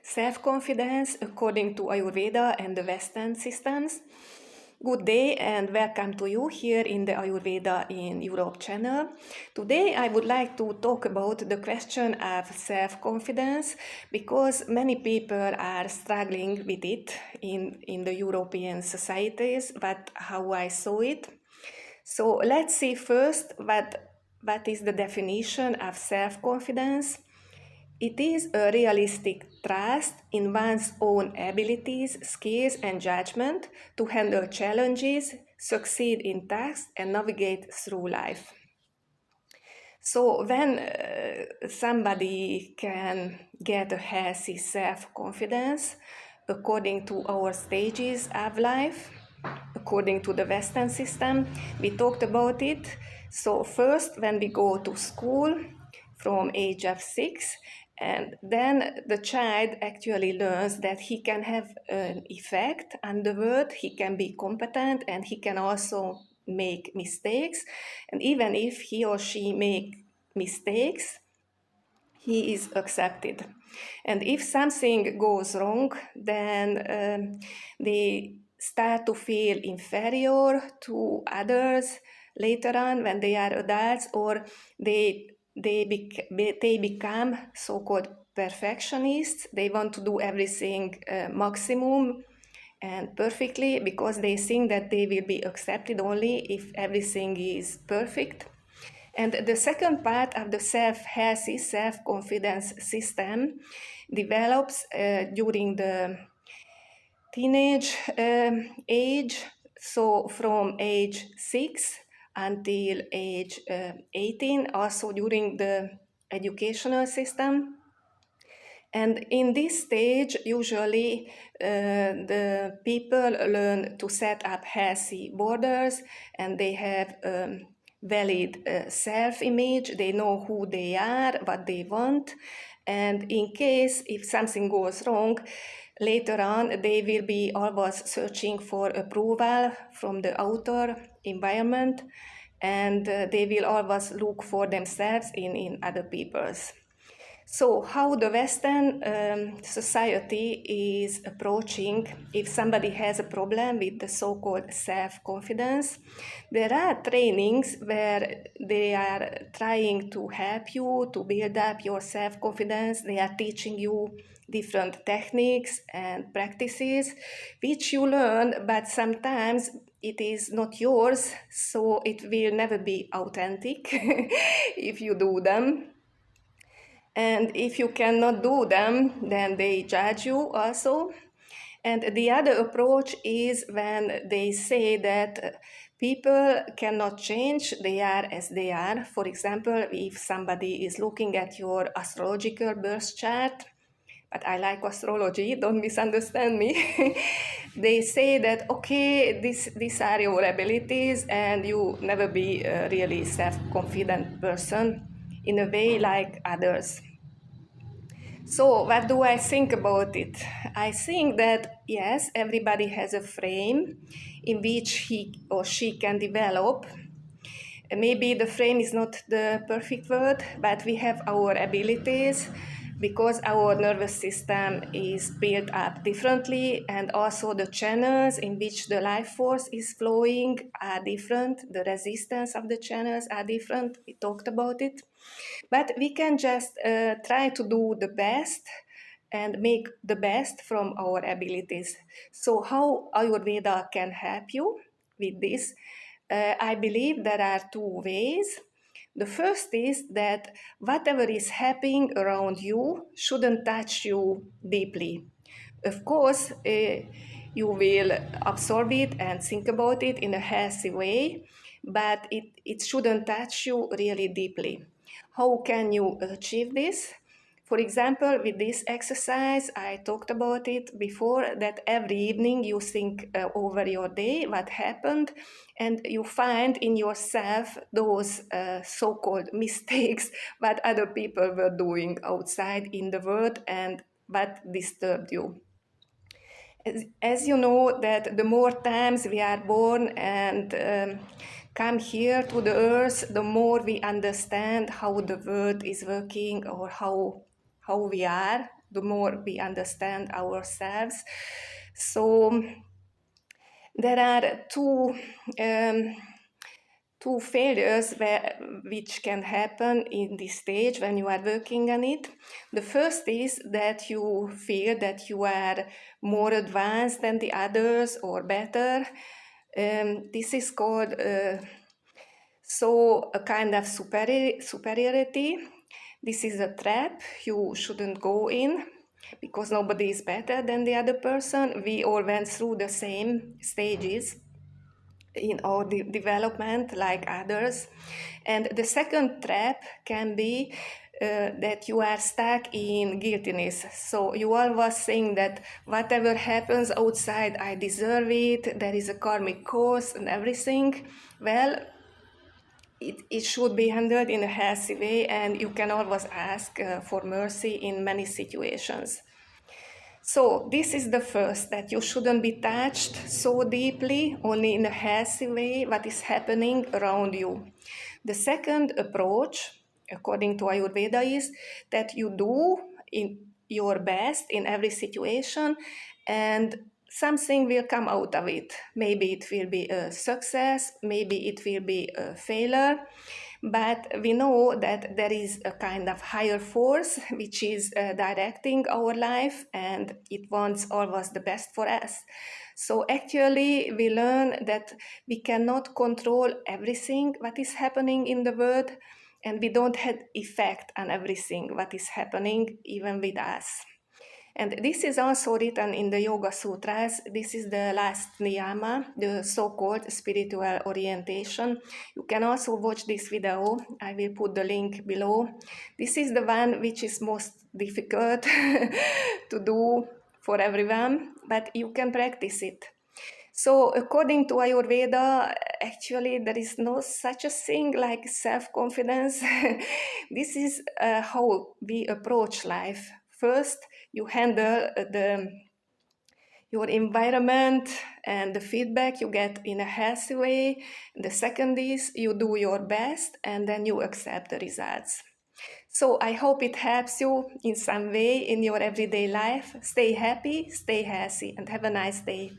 self-confidence according to Ayurveda and the Western systems. Good day and welcome to you here in the Ayurveda in Europe channel. Today I would like to talk about the question of self-confidence because many people are struggling with it in the European societies, but how I saw it. So let's see first what is the definition of self-confidence. It is a realistic trust in one's own abilities, skills, and judgment to handle challenges, succeed in tasks, and navigate through life. So, when somebody can get a healthy self-confidence according to our stages of life, according to the Western system, we talked about it. So, first, when we go to school from age of 6, and then the child actually learns that he can have an effect on the world, he can be competent, and he can also make mistakes. And even if he or she make mistakes, he is accepted. And if something goes wrong, then they start to feel inferior to others later on when they are adults, or they become so-called perfectionists. They want to do everything maximum and perfectly because they think that they will be accepted only if everything is perfect. And the second part of the healthy self-confidence system develops during the teenage age, so from age 6 until age 18, also during the educational system. And in this stage, usually the people learn to set up healthy borders, and they have valid self-image. They know who they are, what they want, and in case if something goes wrong, later on they will be always searching for approval from the outer environment, and they will always look for themselves in other people's. So how the Western society is approaching if somebody has a problem with the so-called self-confidence. There are trainings where they are trying to help you to build up your self-confidence. They are teaching you different techniques and practices which you learn, but sometimes it is not yours, so it will never be authentic if you do them. And if you cannot do them, then they judge you also. And the other approach is when they say that people cannot change, they are as they are. For example, if somebody is looking at your astrological birth chart, but I like astrology, don't misunderstand me. They say that, okay, these are your abilities and you never be a really self-confident person in a way like others. So, what do I think about it? I think that yes, everybody has a frame in which he or she can develop. Maybe the frame is not the perfect word, but we have our abilities because our nervous system is built up differently, and also the channels in which the life force is flowing are different. The resistance of the channels are different. We talked about it. But we can just try to do the best and make the best from our abilities. So, how Ayurveda can help you with this? I believe there are two ways. The first is that whatever is happening around you shouldn't touch you deeply. Of course, you will absorb it and think about it in a healthy way, but it shouldn't touch you really deeply. How can you achieve this? For example, with this exercise, I talked about it before, that every evening you think over your day, what happened, and you find in yourself those so-called mistakes what other people were doing outside in the world and what disturbed you. As you know, that the more times we are born and come here to the earth, the more we understand how the world is working, or how we are the more we understand ourselves. So there are um, two failures which can happen in this stage when you are working on it. The first is that you feel that you are more advanced than the others or better. This is called a kind of superiority. This is a trap you shouldn't go in because nobody is better than the other person. We all went through the same stages in our development like others. And the second trap can be that you are stuck in guiltiness. So you always think that whatever happens outside, I deserve it, there is a karmic cause and everything. Well, it should be handled in a healthy way, and you can always ask for mercy in many situations. So this is the first, that you shouldn't be touched so deeply, only in a healthy way, what is happening around you. The second approach, according to Ayurveda, is that you do in your best in every situation, and something will come out of it. Maybe it will be a success, maybe it will be a failure, but we know that there is a kind of higher force which is directing our life, and it wants always the best for us. So actually we learn that we cannot control everything what is happening in the world, and we don't have effect on everything what is happening even with us. And this is also written in the Yoga Sutras. This is the last niyama, the so-called spiritual orientation. You can also watch this video. I will put the link below. This is the one which is most difficult to do for everyone, but you can practice it. So according to Ayurveda, actually there is no such a thing like self-confidence. This is how we approach life. First, you handle your environment and the feedback you get in a healthy way. The second is you do your best, and then you accept the results. So I hope it helps you in some way in your everyday life. Stay happy, stay healthy, and have a nice day.